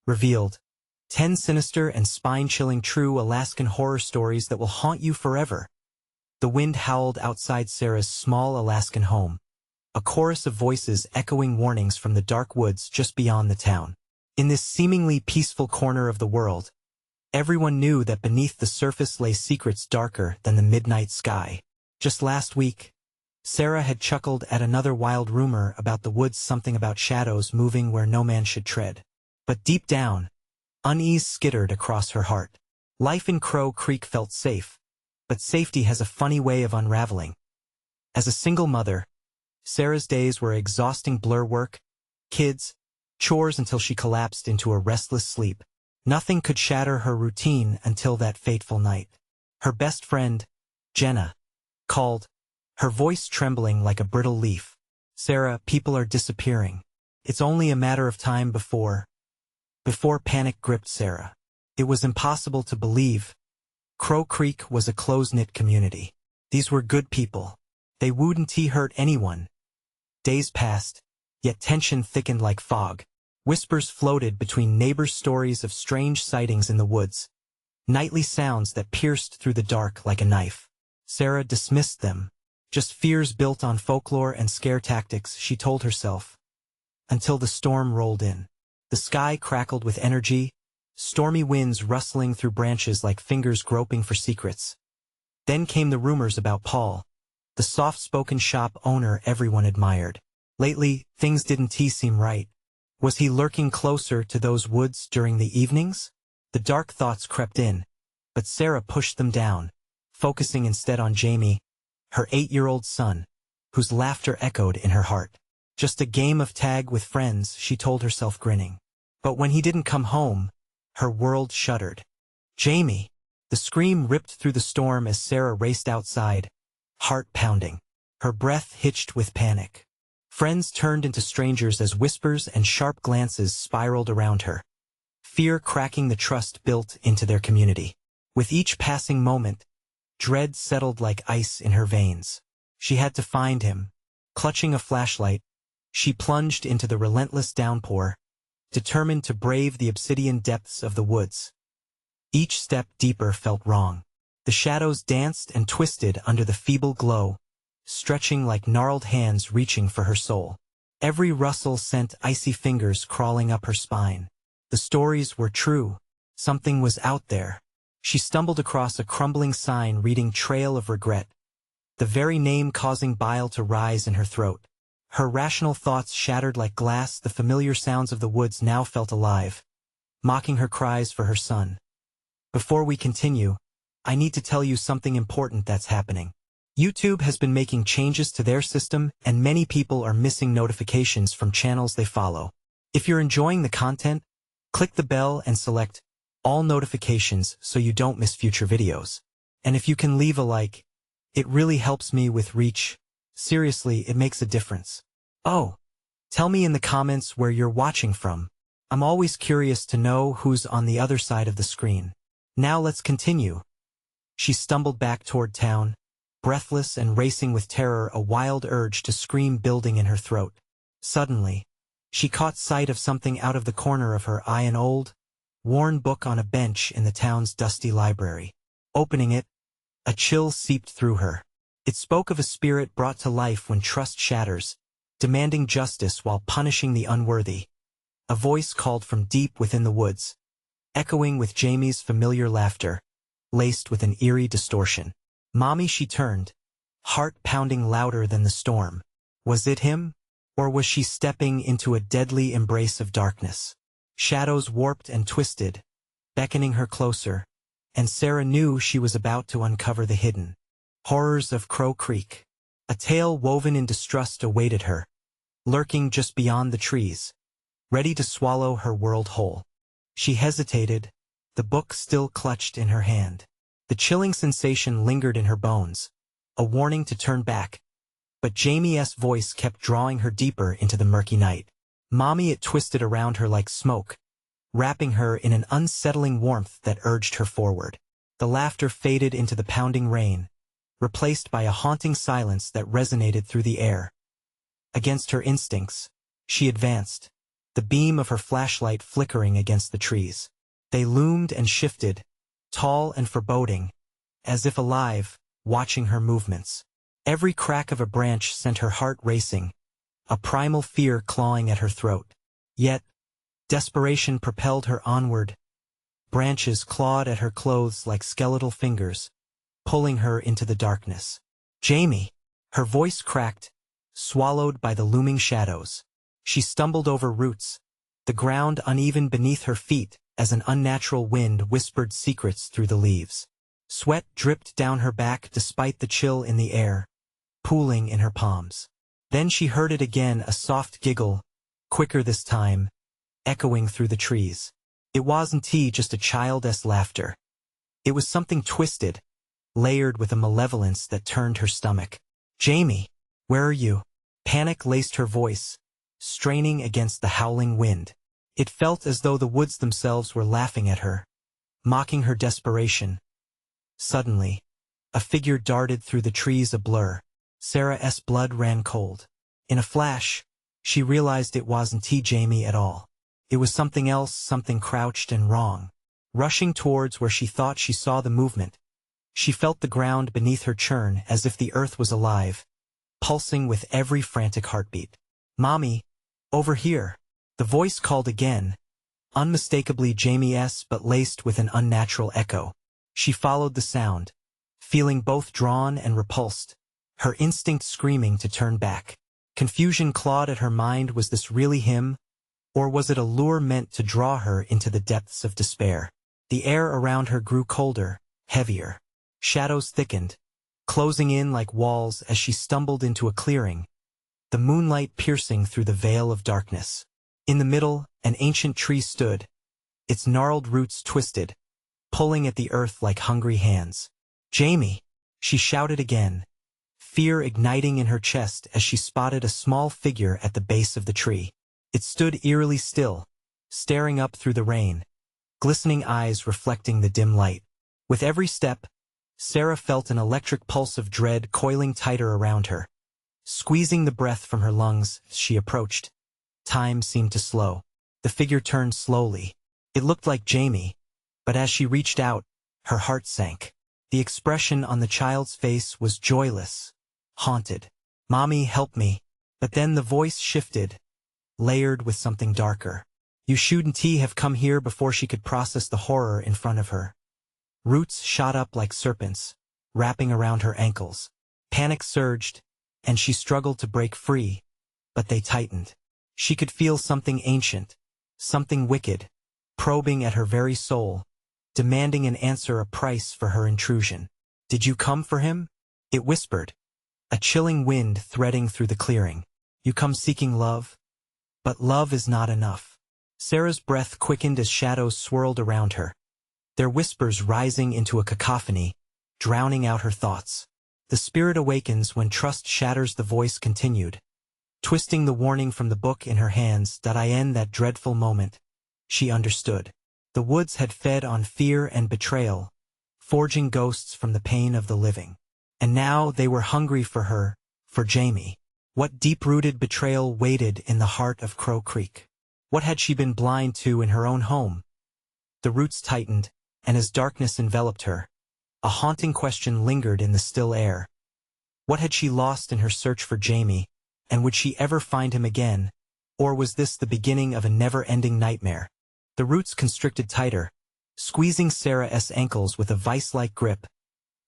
Revealed. 10 sinister and spine-chilling true Alaskan horror stories that will haunt you forever. The wind howled outside Sarah's small Alaskan home, a chorus of voices echoing warnings from the dark woods just beyond the town. In this seemingly peaceful corner of the world, everyone knew that beneath the surface lay secrets darker than the midnight sky. Just last week, Sarah had chuckled at another wild rumor about the woods, something about shadows moving where no man should tread. But deep down, unease skittered across her heart. Life in Crow Creek felt safe, but safety has a funny way of unraveling. As a single mother, Sarah's days were exhausting: blur work, kids, chores until she collapsed into a restless sleep. Nothing could shatter her routine until that fateful night. Her best friend, Jenna, called, her voice trembling like a brittle leaf. "Sarah, people are disappearing. It's only a matter of time before panic gripped Sarah. It was impossible to believe. Crow Creek was a close-knit community. These were good people. They wouldn't hurt anyone. Days passed, yet tension thickened like fog. Whispers floated between neighbors' stories of strange sightings in the woods, nightly sounds that pierced through the dark like a knife. Sarah dismissed them. Just fears built on folklore and scare tactics, she told herself. Until the storm rolled in. The sky crackled with energy, stormy winds rustling through branches like fingers groping for secrets. Then came the rumors about Paul, the soft-spoken shop owner everyone admired. Lately, things didn't seem right. Was he lurking closer to those woods during the evenings? The dark thoughts crept in, but Sarah pushed them down, focusing instead on Jamie, her 8-year-old son, whose laughter echoed in her heart. Just a game of tag with friends, she told herself, grinning. But when he didn't come home, her world shuddered. "Jamie!" The scream ripped through the storm as Sarah raced outside, heart pounding. Her breath hitched with panic. Friends turned into strangers as whispers and sharp glances spiraled around her, fear cracking the trust built into their community. With each passing moment, dread settled like ice in her veins. She had to find him. Clutching a flashlight, she plunged into the relentless downpour, determined to brave the obsidian depths of the woods. Each step deeper felt wrong. The shadows danced and twisted under the feeble glow, stretching like gnarled hands reaching for her soul. Every rustle sent icy fingers crawling up her spine. The stories were true. Something was out there. She stumbled across a crumbling sign reading "Trail of Regret," the very name causing bile to rise in her throat. Her rational thoughts shattered like glass. The familiar sounds of the woods now felt alive, mocking her cries for her son. Before we continue, I need to tell you something important that's happening. YouTube has been making changes to their system, and many people are missing notifications from channels they follow. If you're enjoying the content, click the bell and select all notifications so you don't miss future videos. And if you can leave a like, it really helps me with reach. Seriously, it makes a difference. Oh, tell me in the comments where you're watching from. I'm always curious to know who's on the other side of the screen. Now let's continue. She stumbled back toward town, breathless and racing with terror, a wild urge to scream building in her throat. Suddenly, she caught sight of something out of the corner of her eye, an old, worn book on a bench in the town's dusty library. Opening it, a chill seeped through her. It spoke of a spirit brought to life when trust shatters, demanding justice while punishing the unworthy. A voice called from deep within the woods, echoing with Jamie's familiar laughter, laced with an eerie distortion. "Mommy," she turned, heart pounding louder than the storm. Was it him? Or was she stepping into a deadly embrace of darkness? Shadows warped and twisted, beckoning her closer, and Sarah knew she was about to uncover the hidden horrors of Crow Creek. A tale woven in distrust awaited her, lurking just beyond the trees, ready to swallow her world whole. She hesitated, the book still clutched in her hand. The chilling sensation lingered in her bones, a warning to turn back. But Jamie's voice kept drawing her deeper into the murky night. "Mommy," it twisted around her like smoke, wrapping her in an unsettling warmth that urged her forward. The laughter faded into the pounding rain, replaced by a haunting silence that resonated through the air. Against her instincts, she advanced, the beam of her flashlight flickering against the trees. They loomed and shifted, tall and foreboding, as if alive, watching her movements. Every crack of a branch sent her heart racing, a primal fear clawing at her throat. Yet, desperation propelled her onward. Branches clawed at her clothes like skeletal fingers, pulling her into the darkness. "Jamie!" Her voice cracked, swallowed by the looming shadows. She stumbled over roots, the ground uneven beneath her feet as an unnatural wind whispered secrets through the leaves. Sweat dripped down her back despite the chill in the air, pooling in her palms. Then she heard it again, a soft giggle, quicker this time, echoing through the trees. It wasn't just a child's laughter. It was something twisted, layered with a malevolence that turned her stomach. "Jamie, where are you?" Panic laced her voice, straining against the howling wind. It felt as though the woods themselves were laughing at her, mocking her desperation. Suddenly, a figure darted through the trees, a blur. Sarah's blood ran cold. In a flash, she realized it wasn't Jamie at all. It was something else, something crouched and wrong. Rushing towards where she thought she saw the movement, she felt the ground beneath her churn as if the earth was alive, pulsing with every frantic heartbeat. "Mommy, over here!" The voice called again, unmistakably Jamie's but laced with an unnatural echo. She followed the sound, feeling both drawn and repulsed, her instinct screaming to turn back. Confusion clawed at her mind. Was this really him? Or was it a lure meant to draw her into the depths of despair? The air around her grew colder, heavier. Shadows thickened, closing in like walls as she stumbled into a clearing, the moonlight piercing through the veil of darkness. In the middle, an ancient tree stood, its gnarled roots twisted, pulling at the earth like hungry hands. "Jamie!" she shouted again, fear igniting in her chest as she spotted a small figure at the base of the tree. It stood eerily still, staring up through the rain, glistening eyes reflecting the dim light. With every step, Sarah felt an electric pulse of dread coiling tighter around her, squeezing the breath from her lungs as she approached. Time seemed to slow. The figure turned slowly. It looked like Jamie, but as she reached out, her heart sank. The expression on the child's face was joyless, haunted. "Mommy, help me." But then the voice shifted, layered with something darker. "You shouldn't have come here." Before she could process the horror in front of her, roots shot up like serpents, wrapping around her ankles. Panic surged, and she struggled to break free, but they tightened. She could feel something ancient, something wicked, probing at her very soul, demanding an answer, a price for her intrusion. "Did you come for him?" it whispered, a chilling wind threading through the clearing. "You come seeking love? But love is not enough." Sarah's breath quickened as shadows swirled around her, their whispers rising into a cacophony, drowning out her thoughts. "The spirit awakens when trust shatters," the voice continued, twisting the warning from the book in her hands. In that dreadful moment, she understood. The woods had fed on fear and betrayal, forging ghosts from the pain of the living. And now they were hungry for her, for Jamie. What deep-rooted betrayal waited in the heart of Crow Creek? What had she been blind to in her own home? The roots tightened, and as darkness enveloped her, a haunting question lingered in the still air. What had she lost in her search for Jamie, and would she ever find him again? Or was this the beginning of a never-ending nightmare? The roots constricted tighter, squeezing Sarah's ankles with a vice-like grip,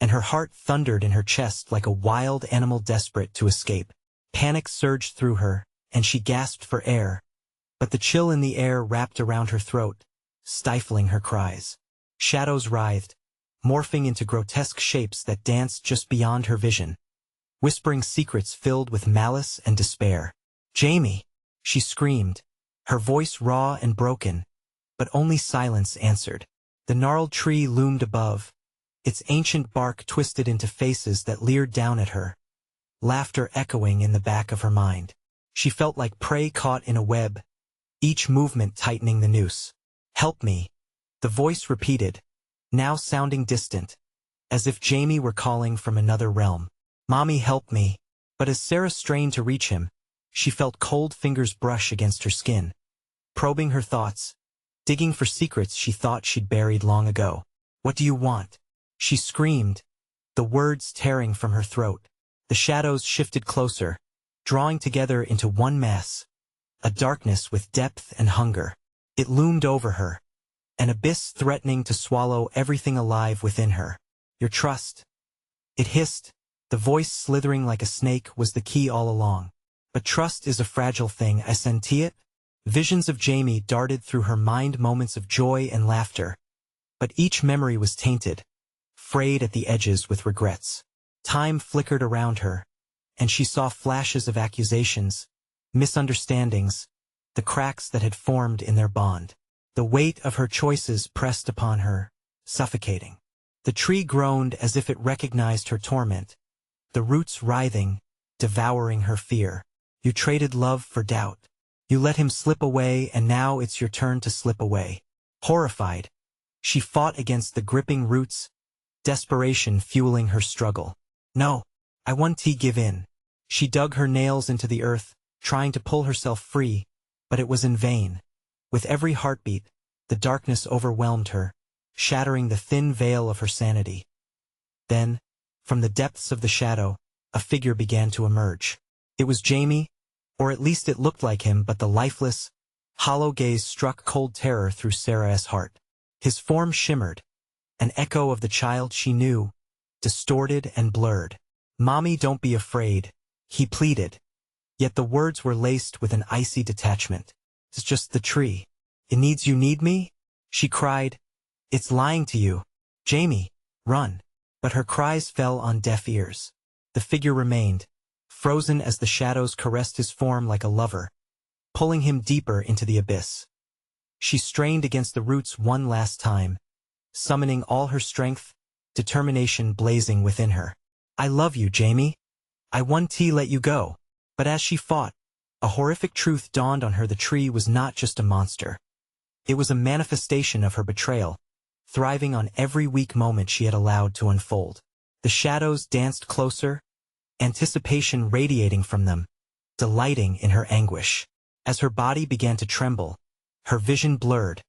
and her heart thundered in her chest like a wild animal desperate to escape. Panic surged through her, and she gasped for air, but the chill in the air wrapped around her throat, stifling her cries. Shadows writhed, morphing into grotesque shapes that danced just beyond her vision, whispering secrets filled with malice and despair. "Jamie!" she screamed, her voice raw and broken, but only silence answered. The gnarled tree loomed above, its ancient bark twisted into faces that leered down at her, laughter echoing in the back of her mind. She felt like prey caught in a web, each movement tightening the noose. "Help me," the voice repeated, now sounding distant, as if Jamie were calling from another realm. "Mommy, help me." But as Sarah strained to reach him, she felt cold fingers brush against her skin, probing her thoughts, digging for secrets she thought she'd buried long ago. "What do you want?" she screamed, the words tearing from her throat. The shadows shifted closer, drawing together into one mass, a darkness with depth and hunger. It loomed over her, an abyss threatening to swallow everything alive within her. "Your trust," it hissed, the voice slithering like a snake, "was the key all along. But trust is a fragile thing, I senti it." Visions of Jamie darted through her mind, moments of joy and laughter. But each memory was tainted, frayed at the edges with regrets. Time flickered around her, and she saw flashes of accusations, misunderstandings, the cracks that had formed in their bond. The weight of her choices pressed upon her, suffocating. The tree groaned as if it recognized her torment, the roots writhing, devouring her fear. "You traded love for doubt. You let him slip away, and now it's your turn to slip away." Horrified, she fought against the gripping roots, desperation fueling her struggle. "No, I won't give in." She dug her nails into the earth, trying to pull herself free, but it was in vain. With every heartbeat, the darkness overwhelmed her, shattering the thin veil of her sanity. Then, from the depths of the shadow, a figure began to emerge. It was Jamie, or at least it looked like him, but the lifeless, hollow gaze struck cold terror through Sarah's heart. His form shimmered, an echo of the child she knew, distorted and blurred. "Mommy, don't be afraid," he pleaded. Yet the words were laced with an icy detachment. "It's just the tree. It needs you need me?" she cried. "It's lying to you. Jamie, run." But her cries fell on deaf ears. The figure remained, frozen as the shadows caressed his form like a lover, pulling him deeper into the abyss. She strained against the roots one last time, summoning all her strength, determination blazing within her. "I love you, Jamie. I won't let you go." But as she fought, a horrific truth dawned on her. The tree was not just a monster. It was a manifestation of her betrayal, thriving on every weak moment she had allowed to unfold. The shadows danced closer, anticipation radiating from them, delighting in her anguish. As her body began to tremble, her vision blurred.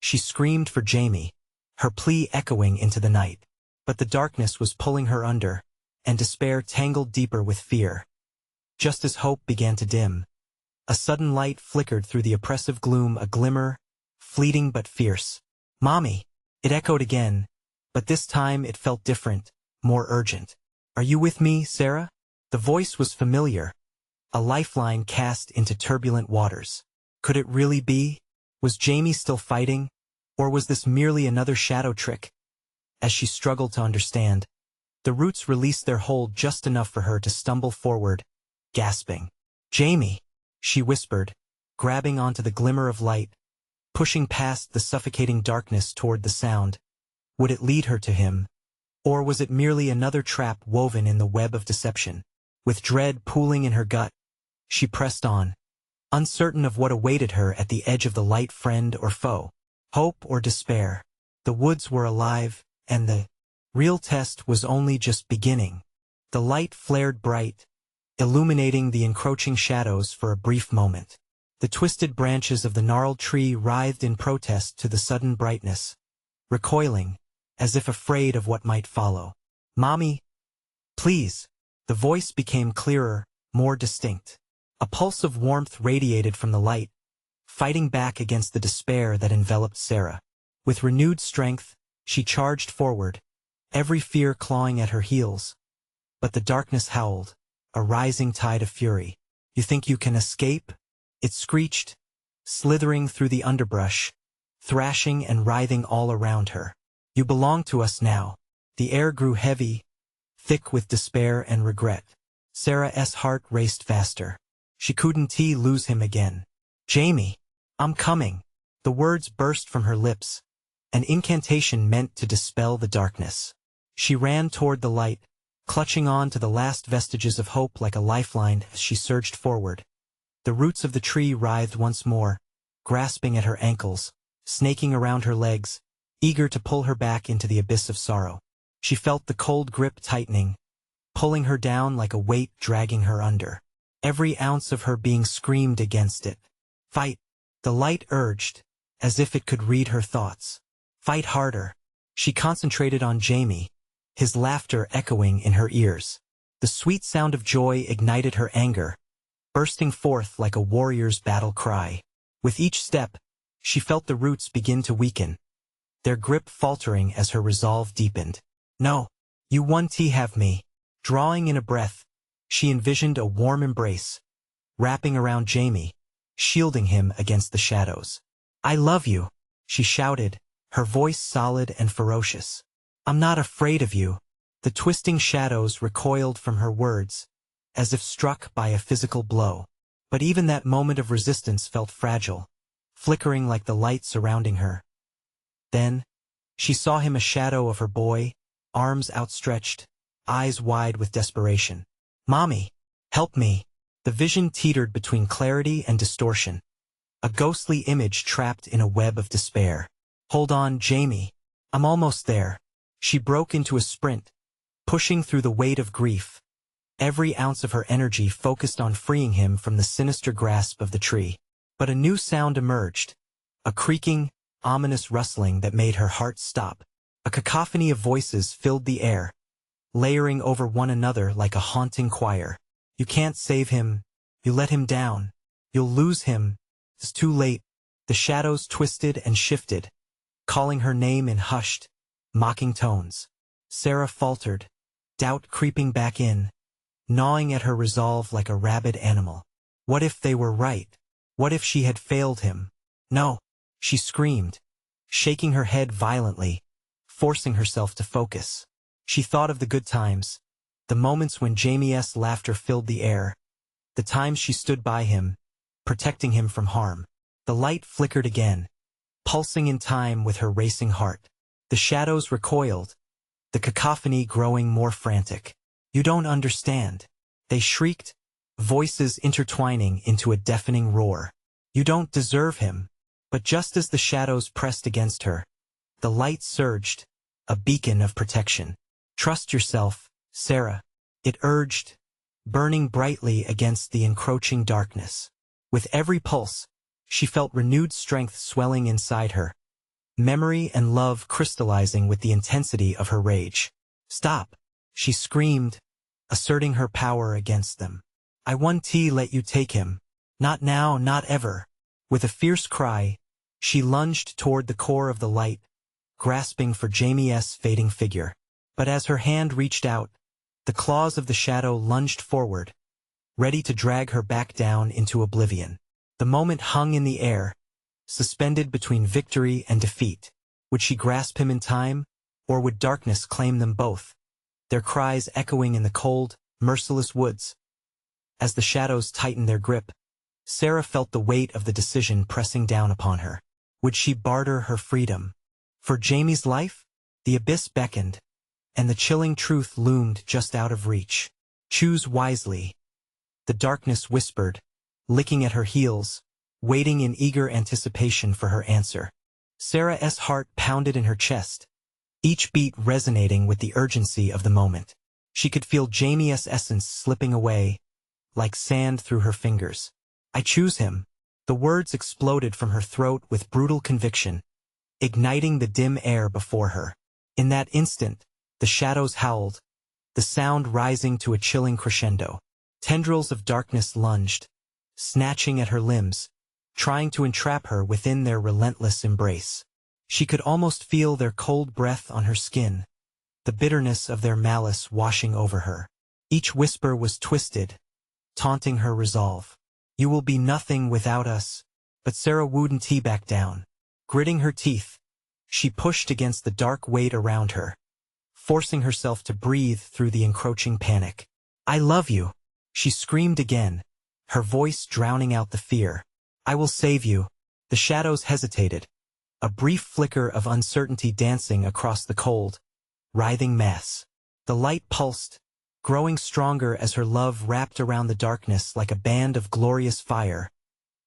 She screamed for Jamie, her plea echoing into the night. But the darkness was pulling her under, and despair tangled deeper with fear. Just as hope began to dim, a sudden light flickered through the oppressive gloom, a glimmer, fleeting but fierce. "Mommy!" It echoed again, but this time it felt different, more urgent. "Are you with me, Sarah?" The voice was familiar, a lifeline cast into turbulent waters. Could it really be? Was Jamie still fighting, or was this merely another shadow trick? As she struggled to understand, the roots released their hold just enough for her to stumble forward, gasping. "Jamie," she whispered, grabbing onto the glimmer of light, pushing past the suffocating darkness toward the sound. Would it lead her to him? Or was it merely another trap woven in the web of deception? With dread pooling in her gut, she pressed on, uncertain of what awaited her at the edge of the light. Friend or foe, hope or despair. The woods were alive, and the real test was only just beginning. The light flared bright, illuminating the encroaching shadows for a brief moment. The twisted branches of the gnarled tree writhed in protest to the sudden brightness, recoiling, as if afraid of what might follow. "Mommy, please." The voice became clearer, more distinct. A pulse of warmth radiated from the light, fighting back against the despair that enveloped Sarah. With renewed strength, she charged forward, every fear clawing at her heels. But the darkness howled, a rising tide of fury. "You think you can escape?" it screeched, slithering through the underbrush, thrashing and writhing all around her. "You belong to us now." The air grew heavy, thick with despair and regret. Sarah's heart raced faster. She couldn't lose him again. "Jamie, I'm coming." The words burst from her lips, an incantation meant to dispel the darkness. She ran toward the light, clutching on to the last vestiges of hope like a lifeline as she surged forward. The roots of the tree writhed once more, grasping at her ankles, snaking around her legs, eager to pull her back into the abyss of sorrow. She felt the cold grip tightening, pulling her down like a weight dragging her under. Every ounce of her being screamed against it. "Fight! The light urged, as if it could read her thoughts. Fight harder. She concentrated on Jamie, his laughter echoing in her ears. The sweet sound of joy ignited her anger, bursting forth like a warrior's battle cry. With each step, she felt the roots begin to weaken, their grip faltering as her resolve deepened. No, you won't have me. Drawing in a breath, she envisioned a warm embrace, wrapping around Jamie, shielding him against the shadows. I love you, she shouted, her voice solid and ferocious. I'm not afraid of you. The twisting shadows recoiled from her words, as if struck by a physical blow. But even that moment of resistance felt fragile, flickering like the light surrounding her. Then, she saw him, a shadow of her boy, arms outstretched, eyes wide with desperation. Mommy, help me. The vision teetered between clarity and distortion, a ghostly image trapped in a web of despair. Hold on, Jamie. I'm almost there. She broke into a sprint, pushing through the weight of grief, every ounce of her energy focused on freeing him from the sinister grasp of the tree. But a new sound emerged, a creaking, ominous rustling that made her heart stop. A cacophony of voices filled the air, layering over one another like a haunting choir. You can't save him. You let him down. You'll lose him. It's too late. The shadows twisted and shifted, calling her name in hushed, mocking tones. Sarah faltered, doubt creeping back in, gnawing at her resolve like a rabid animal. What if they were right? What if she had failed him? No, she screamed, shaking her head violently, forcing herself to focus. She thought of the good times, the moments when Jamie's laughter filled the air, the times she stood by him, protecting him from harm. The light flickered again, pulsing in time with her racing heart. The shadows recoiled, the cacophony growing more frantic. You don't understand, they shrieked, voices intertwining into a deafening roar. You don't deserve him. But just as the shadows pressed against her, the light surged, a beacon of protection. Trust yourself, Sarah, it urged, burning brightly against the encroaching darkness. With every pulse, she felt renewed strength swelling inside her, memory and love crystallizing with the intensity of her rage. Stop, she screamed, asserting her power against them. I won't let you take him. Not now, not ever. With a fierce cry, she lunged toward the core of the light, grasping for Jamie's fading figure. But as her hand reached out, the claws of the shadow lunged forward, ready to drag her back down into oblivion. The moment hung in the air, suspended between victory and defeat. Would she grasp him in time, or would darkness claim them both? Their cries echoing in the cold, merciless woods. As the shadows tightened their grip, Sarah felt the weight of the decision pressing down upon her. Would she barter her freedom for Jamie's life? The abyss beckoned, and the chilling truth loomed just out of reach. Choose wisely. The darkness whispered, licking at her heels, waiting in eager anticipation for her answer. Sarah's heart pounded in her chest, each beat resonating with the urgency of the moment. She could feel Jamie's essence slipping away, like sand through her fingers. I choose him. The words exploded from her throat with brutal conviction, igniting the dim air before her. In that instant, the shadows howled, the sound rising to a chilling crescendo. Tendrils of darkness lunged, snatching at her limbs, trying to entrap her within their relentless embrace. She could almost feel their cold breath on her skin, the bitterness of their malice washing over her. Each whisper was twisted, taunting her resolve. You will be nothing without us. But Sarah wouldn't back down. Gritting her teeth, she pushed against the dark weight around her, forcing herself to breathe through the encroaching panic. I love you, she screamed again, her voice drowning out the fear. I will save you. The shadows hesitated, a brief flicker of uncertainty dancing across the cold, writhing mass. The light pulsed, growing stronger as her love wrapped around the darkness like a band of glorious fire,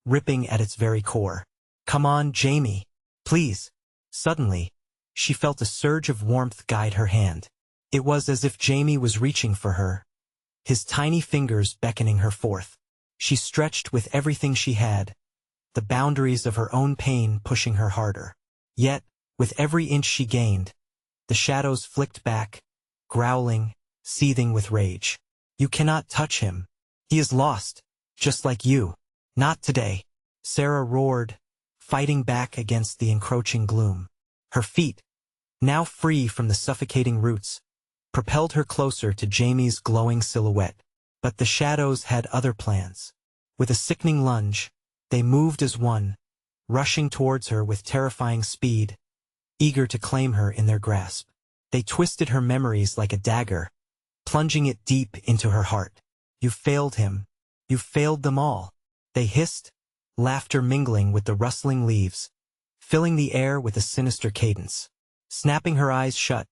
ripping at its very core. Come on, Jamie, please. Suddenly, she felt a surge of warmth guide her hand. It was as if Jamie was reaching for her, his tiny fingers beckoning her forth. She stretched with everything she had, the boundaries of her own pain pushing her harder. Yet, with every inch she gained, the shadows flicked back, growling, seething with rage. You cannot touch him. He is lost, just like you. Not today. Sarah roared, fighting back against the encroaching gloom. Her feet, now free from the suffocating roots, propelled her closer to Jamie's glowing silhouette. But the shadows had other plans. With a sickening lunge, they moved as one, rushing towards her with terrifying speed, eager to claim her in their grasp. They twisted her memories like a dagger, plunging it deep into her heart. You failed him. You failed them all. They hissed, laughter mingling with the rustling leaves, filling the air with a sinister cadence. Snapping her eyes shut,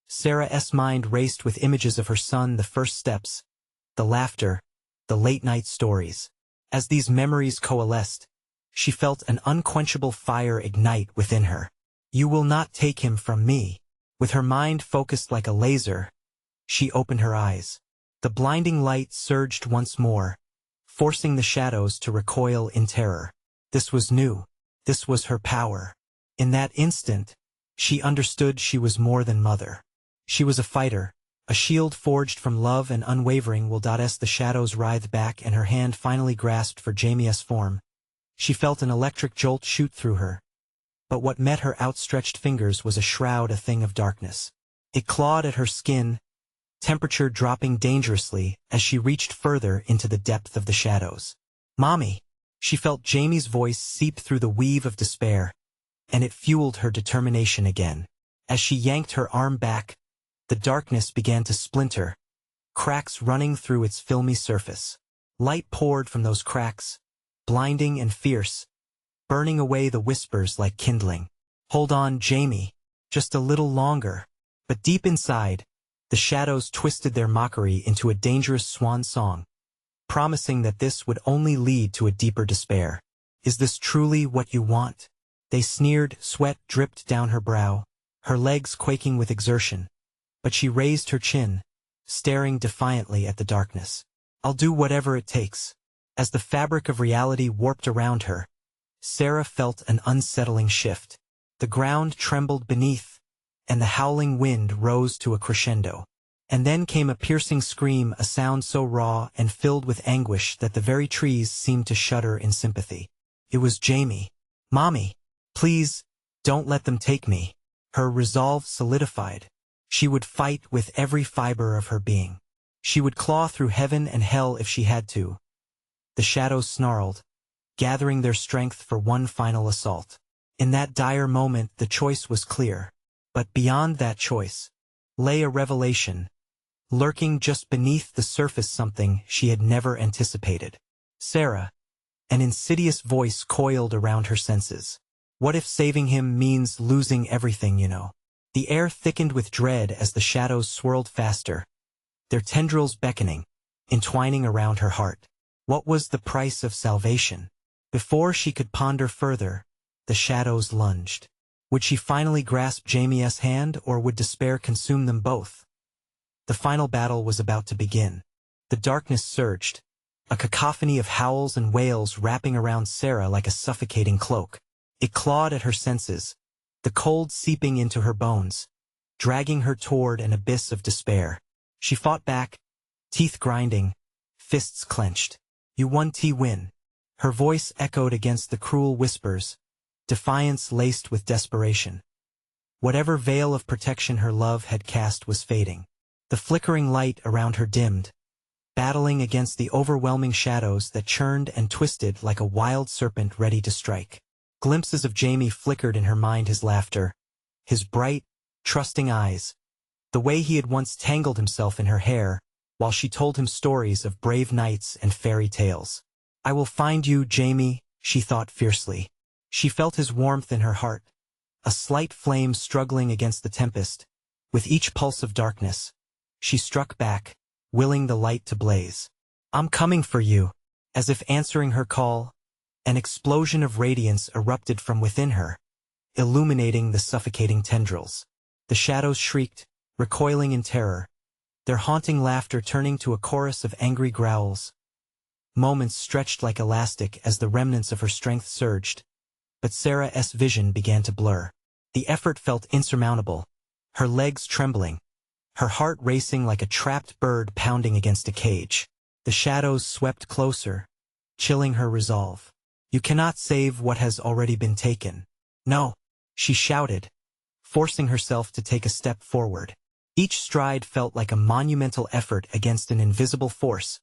Sarah's mind raced with images of her son, the first steps, the laughter, the late-night stories. As these memories coalesced, she felt an unquenchable fire ignite within her. You will not take him from me. With her mind focused like a laser, she opened her eyes. The blinding light surged once more, forcing the shadows to recoil in terror. This was new. This was her power. In that instant, she understood she was more than mother. She was a fighter, a shield forged from love and unwavering will. As the shadows writhed back and her hand finally grasped for Jamie's form, she felt an electric jolt shoot through her. But what met her outstretched fingers was a shroud, a thing of darkness. It clawed at her skin, temperature dropping dangerously as she reached further into the depth of the shadows. Mommy! She felt Jamie's voice seep through the weave of despair, and it fueled her determination again. As she yanked her arm back, the darkness began to splinter, cracks running through its filmy surface. Light poured from those cracks, blinding and fierce, burning away the whispers like kindling. Hold on, Jamie. Just a little longer. But deep inside, the shadows twisted their mockery into a dangerous swan song, promising that this would only lead to a deeper despair. Is this truly what you want? They sneered, sweat dripped down her brow, her legs quaking with exertion. But she raised her chin, staring defiantly at the darkness. I'll do whatever it takes. As the fabric of reality warped around her, Sarah felt an unsettling shift. The ground trembled beneath, and the howling wind rose to a crescendo. And then came a piercing scream, a sound so raw and filled with anguish that the very trees seemed to shudder in sympathy. It was Jamie. Mommy, please, don't let them take me. Her resolve solidified. She would fight with every fiber of her being. She would claw through heaven and hell if she had to. The shadows snarled, gathering their strength for one final assault. In that dire moment the choice was clear. But beyond that choice lay a revelation, lurking just beneath the surface, something she had never anticipated. Sarah, an insidious voice coiled around her senses. What if saving him means losing everything, you know? The air thickened with dread as the shadows swirled faster, their tendrils beckoning, entwining around her heart. What was the price of salvation? Before she could ponder further, the shadows lunged. Would she finally grasp Jamie's hand, or would despair consume them both? The final battle was about to begin. The darkness surged, a cacophony of howls and wails wrapping around Sarah like a suffocating cloak. It clawed at her senses, the cold seeping into her bones, dragging her toward an abyss of despair. She fought back, teeth grinding, fists clenched. You won, win. Her voice echoed against the cruel whispers, defiance laced with desperation. Whatever veil of protection her love had cast was fading. The flickering light around her dimmed, battling against the overwhelming shadows that churned and twisted like a wild serpent ready to strike. Glimpses of Jamie flickered in her mind, his laughter, his bright, trusting eyes, the way he had once tangled himself in her hair while she told him stories of brave knights and fairy tales. I will find you, Jamie, she thought fiercely. She felt his warmth in her heart, a slight flame struggling against the tempest. With each pulse of darkness, she struck back, willing the light to blaze. I'm coming for you. As if answering her call, an explosion of radiance erupted from within her, illuminating the suffocating tendrils. The shadows shrieked, recoiling in terror, their haunting laughter turning to a chorus of angry growls. Moments stretched like elastic as the remnants of her strength surged, but Sarah's vision began to blur. The effort felt insurmountable, her legs trembling, her heart racing like a trapped bird pounding against a cage. The shadows swept closer, chilling her resolve. "You cannot save what has already been taken." "No," she shouted, forcing herself to take a step forward. Each stride felt like a monumental effort against an invisible force,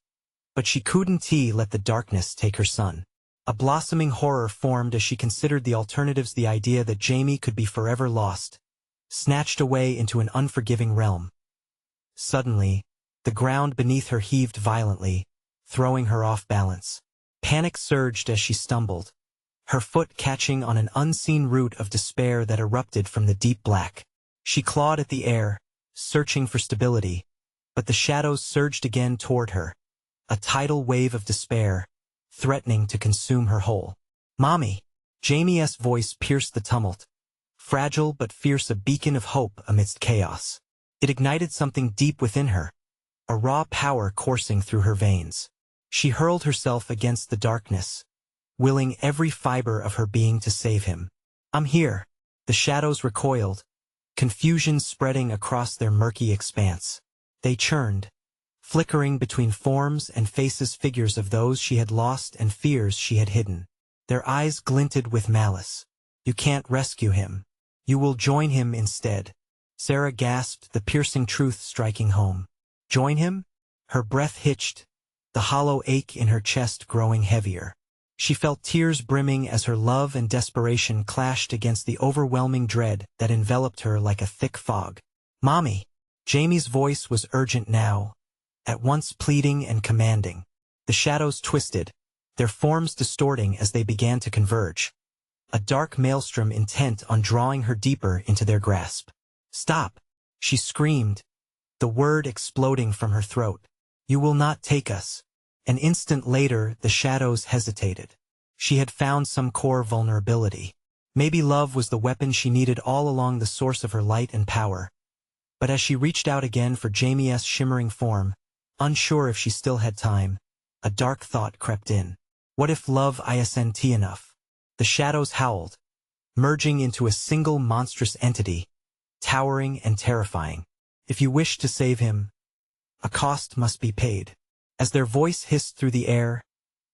but she couldn't let the darkness take her son. A blossoming horror formed as she considered the alternatives. The idea that Jamie could be forever lost, snatched away into an unforgiving realm. Suddenly, the ground beneath her heaved violently, throwing her off balance. Panic surged as she stumbled, her foot catching on an unseen root of despair that erupted from the deep black. She clawed at the air, searching for stability, but the shadows surged again toward her, a tidal wave of despair, threatening to consume her whole. "Mommy!" Jamie's voice pierced the tumult, fragile but fierce, a beacon of hope amidst chaos. It ignited something deep within her, a raw power coursing through her veins. She hurled herself against the darkness, willing every fiber of her being to save him. "I'm here." The shadows recoiled, confusion spreading across their murky expanse. They churned, flickering between forms and faces, figures of those she had lost and fears she had hidden. Their eyes glinted with malice. "You can't rescue him. You will join him instead." Sarah gasped, the piercing truth striking home. Join him? Her breath hitched, the hollow ache in her chest growing heavier. She felt tears brimming as her love and desperation clashed against the overwhelming dread that enveloped her like a thick fog. "Mommy!" Jamie's voice was urgent now, at once pleading and commanding. The shadows twisted, their forms distorting as they began to converge, a dark maelstrom intent on drawing her deeper into their grasp. "Stop!" she screamed, the word exploding from her throat. "You will not take us." An instant later, the shadows hesitated. She had found some core vulnerability. Maybe love was the weapon she needed all along, the source of her light and power. But as she reached out again for Jamie's shimmering form, unsure if she still had time, a dark thought crept in. What if love isn't enough? The shadows howled, merging into a single monstrous entity, towering and terrifying. "If you wish to save him, a cost must be paid." As their voice hissed through the air,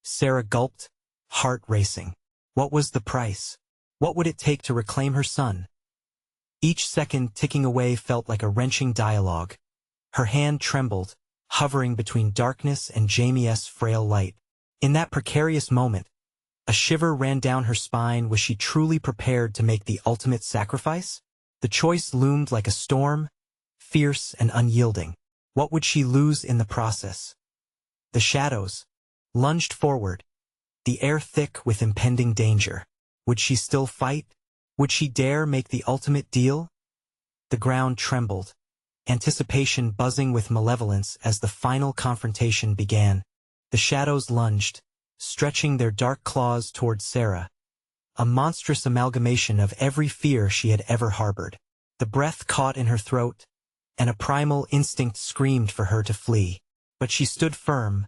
Sarah gulped, heart racing. What was the price? What would it take to reclaim her son? Each second ticking away felt like a wrenching dialogue. Her hand trembled, hovering between darkness and Jamie's frail light. In that precarious moment, a shiver ran down her spine. Was she truly prepared to make the ultimate sacrifice? The choice loomed like a storm, fierce and unyielding. What would she lose in the process? The shadows lunged forward, the air thick with impending danger. Would she still fight? Would she dare make the ultimate deal? The ground trembled, anticipation buzzing with malevolence as the final confrontation began. The shadows lunged, stretching their dark claws toward Sarah, a monstrous amalgamation of every fear she had ever harbored. The breath caught in her throat, and a primal instinct screamed for her to flee. But she stood firm,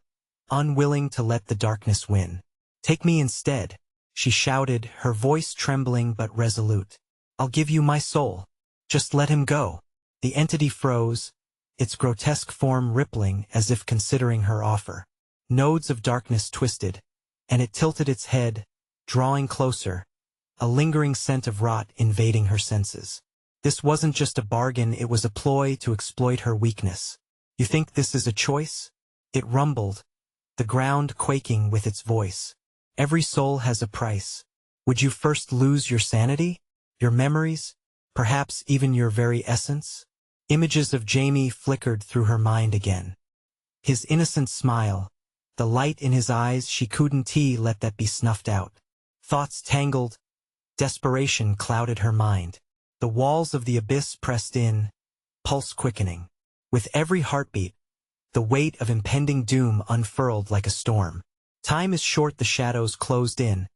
unwilling to let the darkness win. "Take me instead," she shouted, her voice trembling but resolute. "I'll give you my soul. Just let him go." The entity froze, its grotesque form rippling as if considering her offer. Nodes of darkness twisted, and it tilted its head, drawing closer, a lingering scent of rot invading her senses. This wasn't just a bargain, it was a ploy to exploit her weakness. "You think this is a choice?" It rumbled, the ground quaking with its voice. "Every soul has a price. Would you first lose your sanity, your memories, perhaps even your very essence?" Images of Jamie flickered through her mind again. His innocent smile, the light in his eyes, she couldn't let that be snuffed out. Thoughts tangled, desperation clouded her mind. The walls of the abyss pressed in, pulse quickening. With every heartbeat, the weight of impending doom unfurled like a storm. Time is short, the shadows closed in,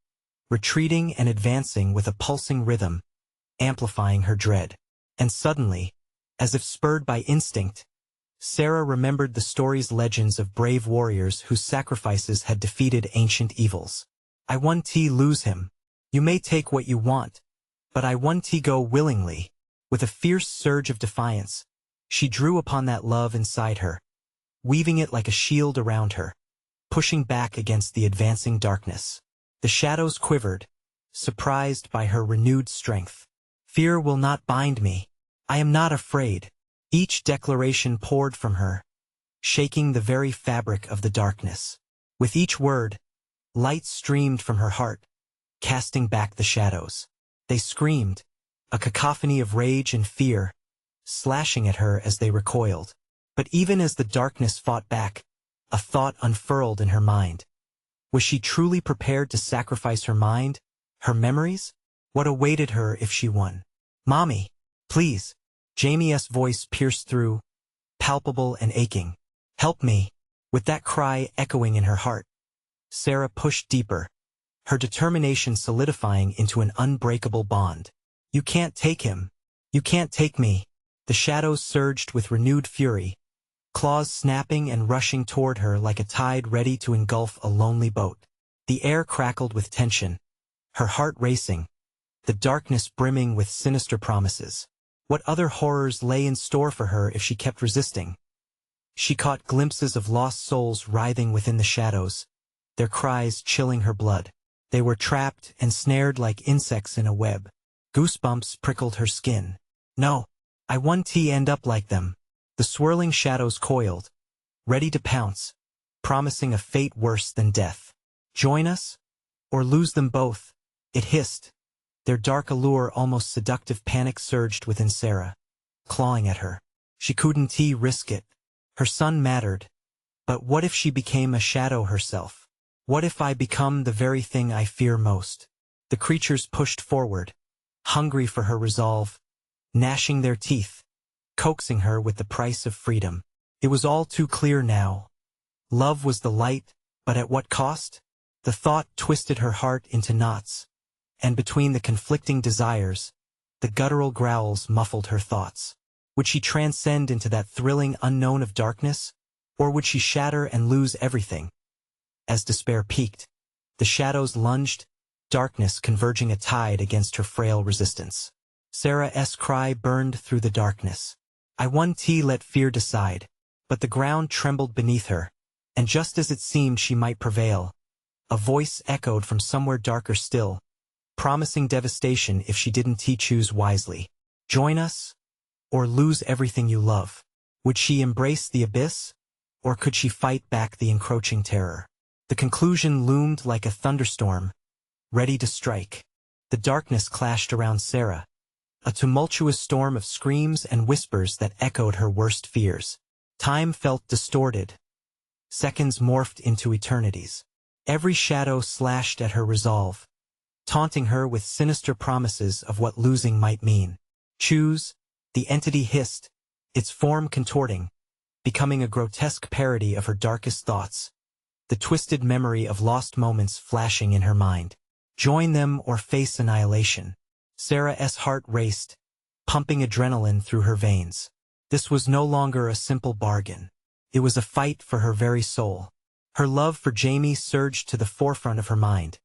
retreating and advancing with a pulsing rhythm, amplifying her dread. And suddenly, as if spurred by instinct, Sarah remembered the story's legends of brave warriors whose sacrifices had defeated ancient evils. I want to lose him. You may take what you want, but I want to go willingly. With a fierce surge of defiance, she drew upon that love inside her, weaving it like a shield around her, pushing back against the advancing darkness. The shadows quivered, surprised by her renewed strength. Fear will not bind me. I am not afraid. Each declaration poured from her, shaking the very fabric of the darkness. With each word, light streamed from her heart, casting back the shadows. They screamed, a cacophony of rage and fear, slashing at her as they recoiled. But even as the darkness fought back, a thought unfurled in her mind. Was she truly prepared to sacrifice her mind, her memories? What awaited her if she won? Mommy, please. Jamie's voice pierced through, palpable and aching. Help me. With that cry echoing in her heart, Sarah pushed deeper, her determination solidifying into an unbreakable bond. You can't take him. You can't take me. The shadows surged with renewed fury, claws snapping and rushing toward her like a tide ready to engulf a lonely boat. The air crackled with tension, her heart racing, the darkness brimming with sinister promises. What other horrors lay in store for her if she kept resisting? She caught glimpses of lost souls writhing within the shadows, their cries chilling her blood. They were trapped and snared like insects in a web. Goosebumps prickled her skin. No, I want to end up like them. The swirling shadows coiled, ready to pounce, promising a fate worse than death. Join us? Or lose them both? It hissed. Their dark allure almost seductive panic surged within Sarah, clawing at her. She couldn't risk it. Her son mattered. But what if she became a shadow herself? What if I become the very thing I fear most? The creatures pushed forward, hungry for her resolve, gnashing their teeth, coaxing her with the price of freedom. It was all too clear now. Love was the light, but at what cost? The thought twisted her heart into knots, and between the conflicting desires, the guttural growls muffled her thoughts. Would she transcend into that thrilling unknown of darkness, or would she shatter and lose everything? As despair peaked, the shadows lunged, darkness converging a tide against her frail resistance. Sarah's cry burned through the darkness. I want to let fear decide. But the ground trembled beneath her, and just as it seemed she might prevail, a voice echoed from somewhere darker still, promising devastation if she didn't choose wisely. Join us, or lose everything you love. Would she embrace the abyss, or could she fight back the encroaching terror? The conclusion loomed like a thunderstorm, ready to strike. The darkness clashed around Sarah, a tumultuous storm of screams and whispers that echoed her worst fears. Time felt distorted. Seconds morphed into eternities. Every shadow slashed at her resolve, taunting her with sinister promises of what losing might mean. Choose, the entity hissed, its form contorting, becoming a grotesque parody of her darkest thoughts, the twisted memory of lost moments flashing in her mind. Join them or face annihilation. Sarah's heart raced, pumping adrenaline through her veins. This was no longer a simple bargain. It was a fight for her very soul. Her love for Jamie surged to the forefront of her mind,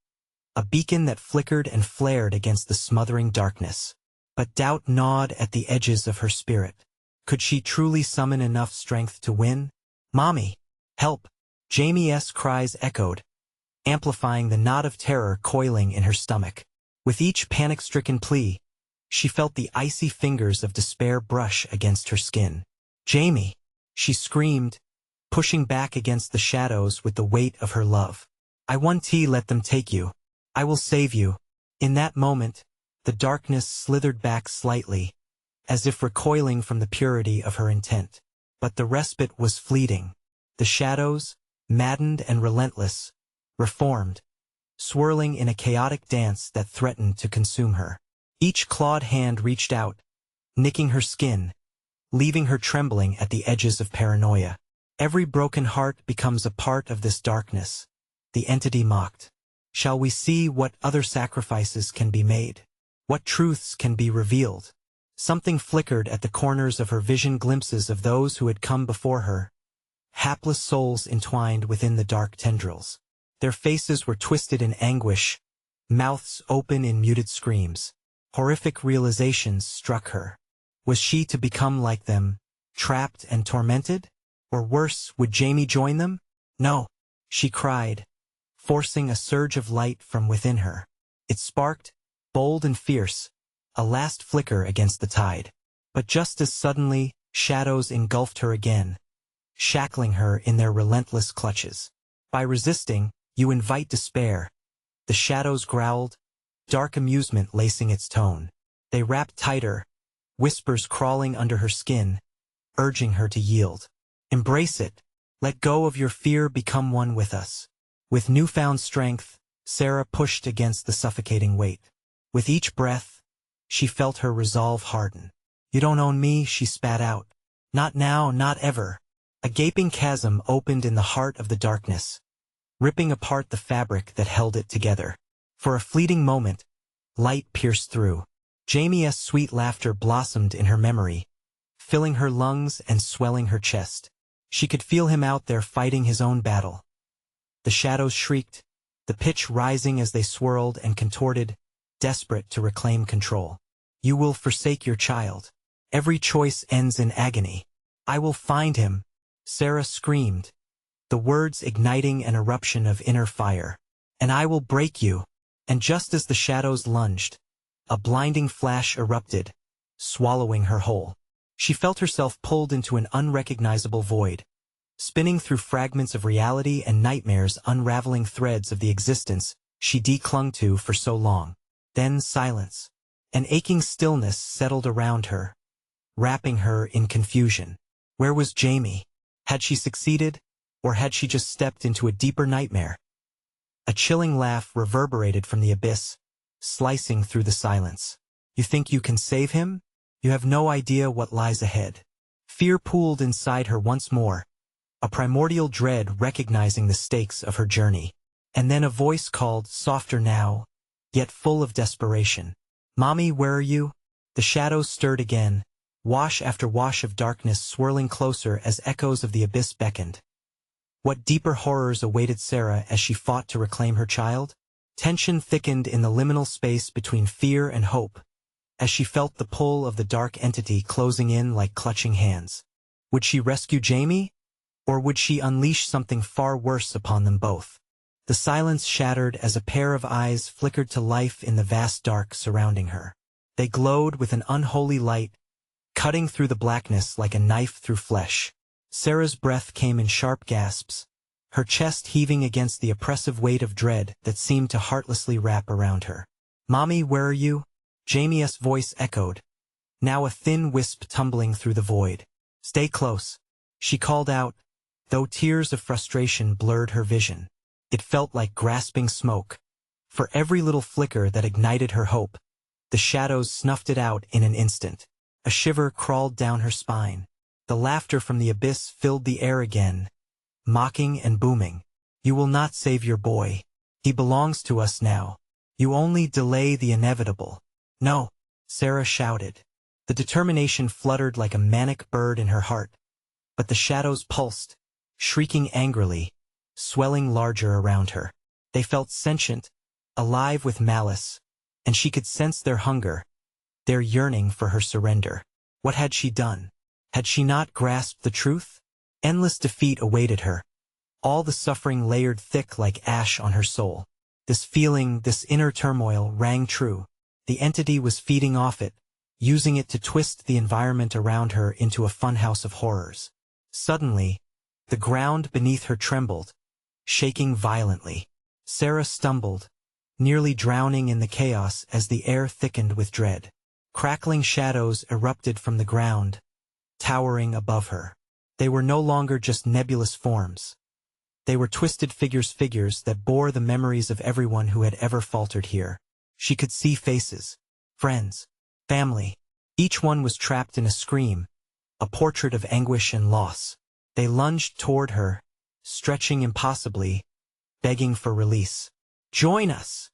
a beacon that flickered and flared against the smothering darkness. But doubt gnawed at the edges of her spirit. Could she truly summon enough strength to win? Mommy, help! Jamie's cries echoed, amplifying the knot of terror coiling in her stomach. With each panic-stricken plea, she felt the icy fingers of despair brush against her skin. Jamie! She screamed, pushing back against the shadows with the weight of her love. I want to let them take you. I will save you. In that moment, the darkness slithered back slightly, as if recoiling from the purity of her intent. But the respite was fleeting. The shadows, maddened and relentless, reformed, swirling in a chaotic dance that threatened to consume her. Each clawed hand reached out, nicking her skin, leaving her trembling at the edges of paranoia. Every broken heart becomes a part of this darkness, the entity mocked. Shall we see what other sacrifices can be made? What truths can be revealed? Something flickered at the corners of her vision, glimpses of those who had come before her, hapless souls entwined within the dark tendrils. Their faces were twisted in anguish, mouths open in muted screams. Horrific realizations struck her. Was she to become like them, trapped and tormented? Or worse, would Jamie join them? No, she cried, forcing a surge of light from within her. It sparked, bold and fierce, a last flicker against the tide. But just as suddenly, shadows engulfed her again, shackling her in their relentless clutches. By resisting, you invite despair. The shadows growled, dark amusement lacing its tone. They wrapped tighter, whispers crawling under her skin, urging her to yield. Embrace it. Let go of your fear, become one with us. With newfound strength, Sarah pushed against the suffocating weight. With each breath, she felt her resolve harden. You don't own me, she spat out. Not now, not ever. A gaping chasm opened in the heart of the darkness, ripping apart the fabric that held it together. For a fleeting moment, light pierced through. Jamie's sweet laughter blossomed in her memory, filling her lungs and swelling her chest. She could feel him out there fighting his own battle. The shadows shrieked, the pitch rising as they swirled and contorted, desperate to reclaim control. You will forsake your child. Every choice ends in agony. I will find him, Sarah screamed, the words igniting an eruption of inner fire. And I will break you. And just as the shadows lunged, a blinding flash erupted, swallowing her whole. She felt herself pulled into an unrecognizable void, spinning through fragments of reality and nightmares, unraveling threads of the existence she clung to for so long. Then silence. An aching stillness settled around her, wrapping her in confusion. Where was Jamie? Had she succeeded, or had she just stepped into a deeper nightmare? A chilling laugh reverberated from the abyss, slicing through the silence. You think you can save him? You have no idea what lies ahead. Fear pooled inside her once more, a primordial dread recognizing the stakes of her journey. And then a voice called, softer now, yet full of desperation. Mommy, where are you? The shadows stirred again, wash after wash of darkness swirling closer as echoes of the abyss beckoned. What deeper horrors awaited Sarah as she fought to reclaim her child? Tension thickened in the liminal space between fear and hope, as she felt the pull of the dark entity closing in like clutching hands. Would she rescue Jamie? Or would she unleash something far worse upon them both? The silence shattered as a pair of eyes flickered to life in the vast dark surrounding her. They glowed with an unholy light, cutting through the blackness like a knife through flesh. Sarah's breath came in sharp gasps, her chest heaving against the oppressive weight of dread that seemed to heartlessly wrap around her. Mommy, where are you? Jamie's voice echoed, now a thin wisp tumbling through the void. Stay close, she called out, though tears of frustration blurred her vision. It felt like grasping smoke. For every little flicker that ignited her hope, the shadows snuffed it out in an instant. A shiver crawled down her spine. The laughter from the abyss filled the air again, mocking and booming. You will not save your boy. He belongs to us now. You only delay the inevitable. No, Sarah shouted. The determination fluttered like a manic bird in her heart. But the shadows pulsed, shrieking angrily, swelling larger around her. They felt sentient, alive with malice, and she could sense their hunger, their yearning for her surrender. What had she done? Had she not grasped the truth? Endless defeat awaited her, all the suffering layered thick like ash on her soul. This feeling, this inner turmoil rang true. The entity was feeding off it, using it to twist the environment around her into a funhouse of horrors. Suddenly, the ground beneath her trembled, shaking violently. Sarah stumbled, nearly drowning in the chaos as the air thickened with dread. Crackling shadows erupted from the ground, towering above her. They were no longer just nebulous forms. They were twisted figures that bore the memories of everyone who had ever faltered here. She could see faces, friends, family. Each one was trapped in a scream, a portrait of anguish and loss. They lunged toward her, stretching impossibly, begging for release. Join us!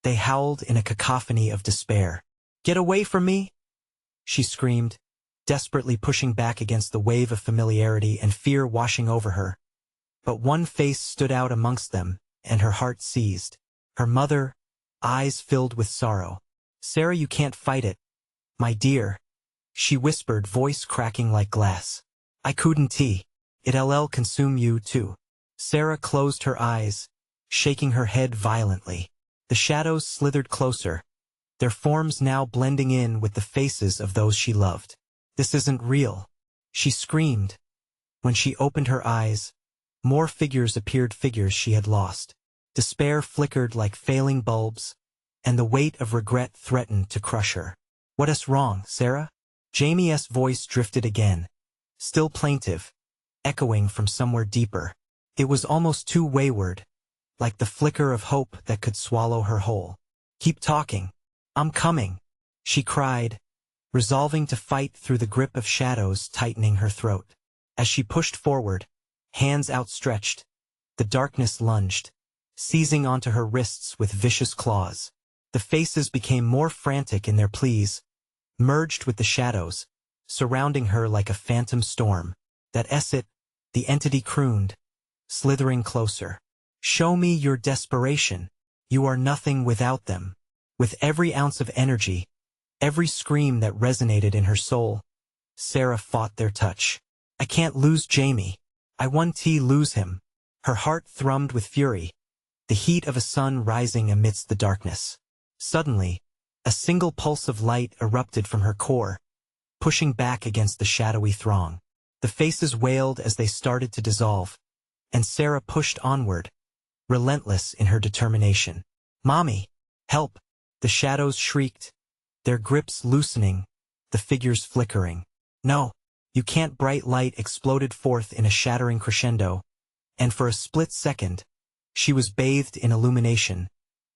They howled in a cacophony of despair. Get away from me! she screamed, desperately pushing back against the wave of familiarity and fear washing over her. But one face stood out amongst them, and her heart seized. Her mother, eyes filled with sorrow. "Sarah, you can't fight it, my dear," she whispered, voice cracking like glass. "I couldn't. It'll consume you too." Sarah closed her eyes, shaking her head violently. The shadows slithered closer, their forms now blending in with the faces of those she loved. "This isn't real," she screamed. When she opened her eyes, more figures appeared, figures she had lost. Despair flickered like failing bulbs, and the weight of regret threatened to crush her. "What's wrong, Sarah?" Jamie's voice drifted again, still plaintive, echoing from somewhere deeper. It was almost too wayward, like the flicker of hope that could swallow her whole. "Keep talking. I'm coming," she cried, resolving to fight through the grip of shadows tightening her throat. As she pushed forward, hands outstretched, the darkness lunged, seizing onto her wrists with vicious claws. The faces became more frantic in their pleas, merged with the shadows, surrounding her like a phantom storm. "That's it," the entity crooned, slithering closer. "Show me your desperation. You are nothing without them." With every ounce of energy, every scream that resonated in her soul, Sarah fought their touch. "I can't lose Jamie. I want to lose him." Her heart thrummed with fury, the heat of a sun rising amidst the darkness. Suddenly, a single pulse of light erupted from her core, pushing back against the shadowy throng. The faces wailed as they started to dissolve, and Sarah pushed onward, relentless in her determination. "Mommy, help!" The shadows shrieked, their grips loosening, the figures flickering. "No, you can't!" Bright light exploded forth in a shattering crescendo, and for a split second, she was bathed in illumination,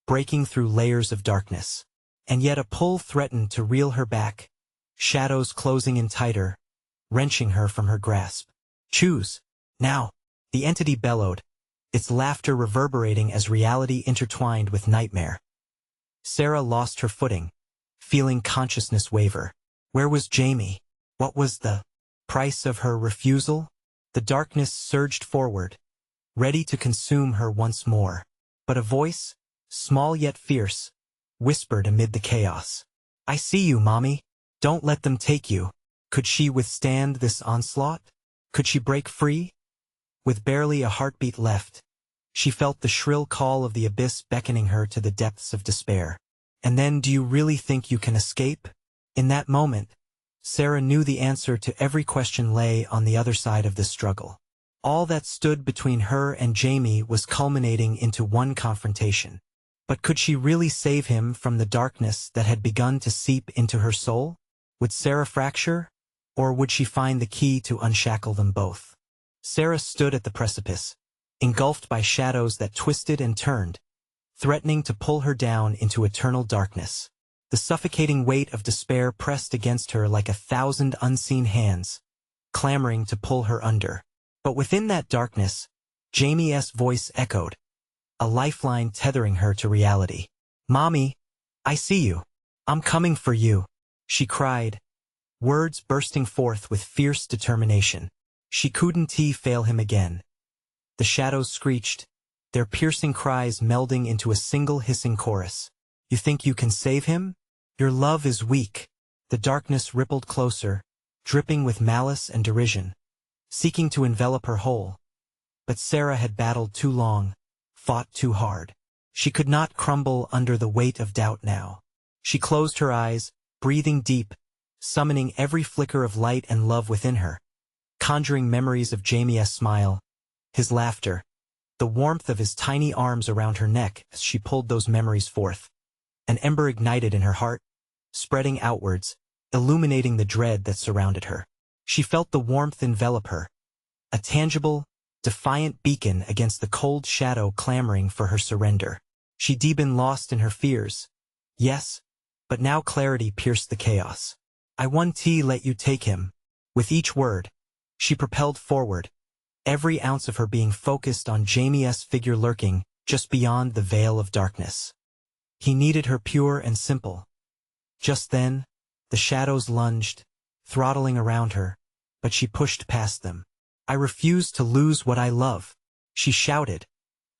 breaking through layers of darkness. And yet a pull threatened to reel her back, shadows closing in tighter, wrenching her from her grasp. "Choose, now!" the entity bellowed, its laughter reverberating as reality intertwined with nightmare. Sarah lost her footing, feeling consciousness waver. Where was Jamie? What was the price of her refusal? The darkness surged forward, ready to consume her once more. But a voice, small yet fierce, whispered amid the chaos. "I see you, Mommy. Don't let them take you." Could she withstand this onslaught? Could she break free? With barely a heartbeat left, she felt the shrill call of the abyss beckoning her to the depths of despair. And then, do you really think you can escape? In that moment, Sarah knew the answer to every question lay on the other side of the struggle. All that stood between her and Jamie was culminating into one confrontation. But could she really save him from the darkness that had begun to seep into her soul? Would Sarah fracture, or would she find the key to unshackle them both? Sarah stood at the precipice, engulfed by shadows that twisted and turned, threatening to pull her down into eternal darkness. The suffocating weight of despair pressed against her like 1,000 unseen hands, clamoring to pull her under. But within that darkness, Jamie's voice echoed, a lifeline tethering her to reality. "Mommy, I see you. I'm coming for you," she cried, words bursting forth with fierce determination. She couldn't fail him again. The shadows screeched, their piercing cries melding into a single hissing chorus. "You think you can save him? Your love is weak." The darkness rippled closer, dripping with malice and derision, seeking to envelop her whole. But Sarah had battled too long, fought too hard. She could not crumble under the weight of doubt now. She closed her eyes, breathing deep, summoning every flicker of light and love within her, conjuring memories of Jamie's smile, his laughter, the warmth of his tiny arms around her neck. As she pulled those memories forth, an ember ignited in her heart, spreading outwards, illuminating the dread that surrounded her. She felt the warmth envelop her, a tangible, defiant beacon against the cold shadow clamoring for her surrender. She'd been lost in her fears, yes, but now clarity pierced the chaos. "I want to let you take him." With each word, she propelled forward, every ounce of her being focused on Jamie's figure lurking just beyond the veil of darkness. He needed her pure and simple. Just then, The shadows lunged, throttling around her, but she pushed past them. "I refuse to lose what I love," she shouted,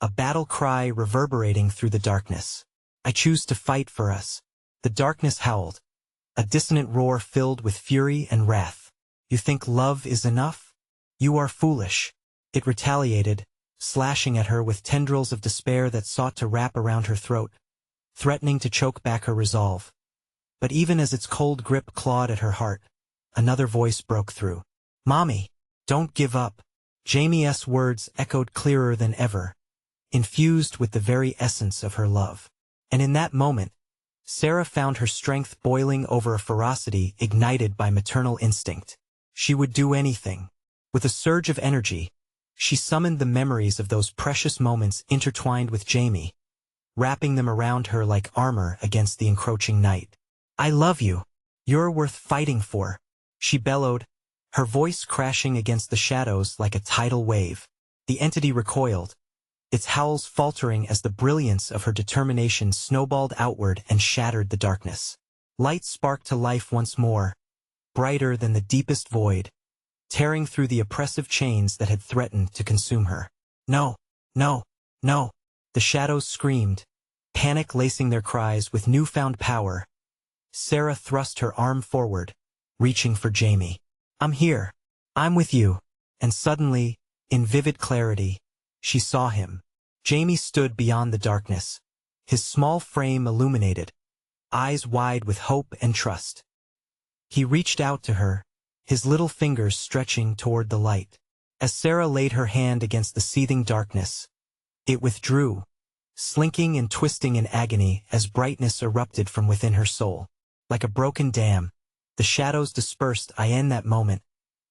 a battle cry reverberating through the darkness. "I choose to fight for us." The darkness howled, a dissonant roar filled with fury and wrath. "You think love is enough? You are foolish." It retaliated, slashing at her with tendrils of despair that sought to wrap around her throat, threatening to choke back her resolve. But even as its cold grip clawed at her heart, another voice broke through. "Mommy, don't give up." Jamie's words echoed clearer than ever, infused with the very essence of her love. And in that moment, Sarah found her strength boiling over a ferocity ignited by maternal instinct. She would do anything. With a surge of energy, she summoned the memories of those precious moments intertwined with Jamie, wrapping them around her like armor against the encroaching night. "I love you. You're worth fighting for," she bellowed, her voice crashing against the shadows like a tidal wave. The entity recoiled, its howls faltering as the brilliance of her determination snowballed outward and shattered the darkness. Light sparked to life once more, brighter than the deepest void, tearing through the oppressive chains that had threatened to consume her. "No, no, no!" The shadows screamed, panic lacing their cries with newfound power. Sarah thrust her arm forward, reaching for Jamie. "I'm here. I'm with you." And suddenly, in vivid clarity, she saw him. Jamie stood beyond the darkness, his small frame illuminated, eyes wide with hope and trust. He reached out to her, his little fingers stretching toward the light. As Sarah laid her hand against the seething darkness, it withdrew, slinking and twisting in agony as brightness erupted from within her soul. Like a broken dam, the shadows dispersed. In that moment,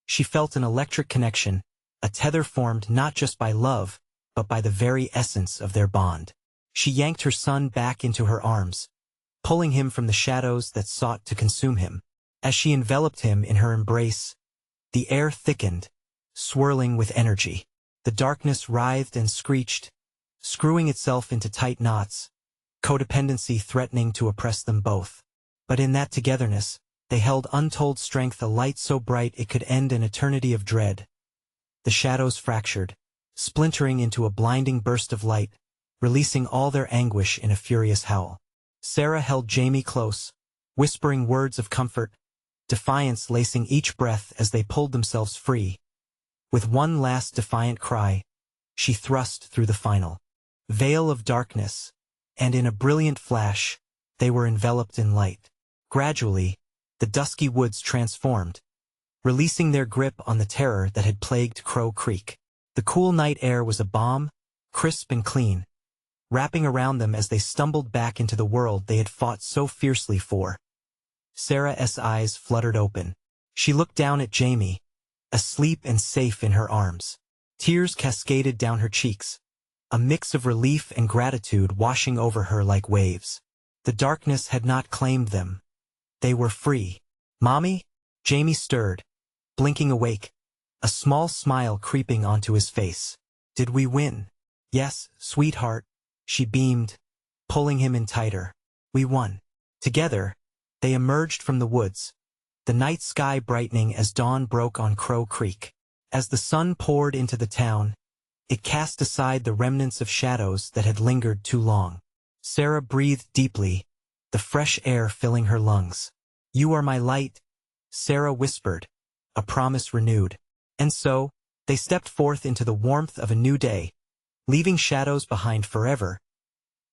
she felt an electric connection, a tether formed not just by love, but by the very essence of their bond. She yanked her son back into her arms, pulling him from the shadows that sought to consume him. As she enveloped him in her embrace, the air thickened, swirling with energy. The darkness writhed and screeched, screwing itself into tight knots, codependency threatening to oppress them both. But in that togetherness, they held untold strength, a light so bright it could end an eternity of dread. The shadows fractured, splintering into a blinding burst of light, releasing all their anguish in a furious howl. Sarah held Jamie close, whispering words of comfort, defiance lacing each breath as they pulled themselves free. With one last defiant cry, she thrust through the final veil of darkness, and in a brilliant flash, they were enveloped in light. Gradually, the dusky woods transformed, releasing their grip on the terror that had plagued Crow Creek. The cool night air was a balm, crisp and clean, wrapping around them as they stumbled back into the world they had fought so fiercely for. Sarah's eyes fluttered open. She looked down at Jamie, asleep and safe in her arms. Tears cascaded down her cheeks, a mix of relief and gratitude washing over her like waves. The darkness had not claimed them. They were free. "Mommy?" Jamie stirred, blinking awake, a small smile creeping onto his face. "Did we win?" "Yes, sweetheart," she beamed, pulling him in tighter. "We won." Together, they emerged from the woods, the night sky brightening as dawn broke on Crow Creek. As the sun poured into the town, it cast aside the remnants of shadows that had lingered too long. Sarah breathed deeply, the fresh air filling her lungs. "You are my light," Sarah whispered, a promise renewed. And so, they stepped forth into the warmth of a new day, leaving shadows behind forever.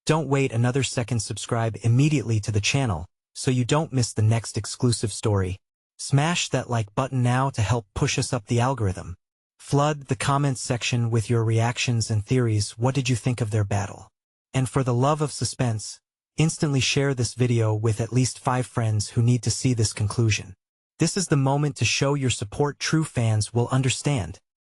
Don't wait another second. Subscribe immediately to the channel, so you don't miss the next exclusive story. Smash that like button now to help push us up the algorithm. Flood the comments section with your reactions and theories. What did you think of their battle? And for the love of suspense, instantly share this video with at least 5 friends who need to see this conclusion. This is the moment to show your support. True fans will understand.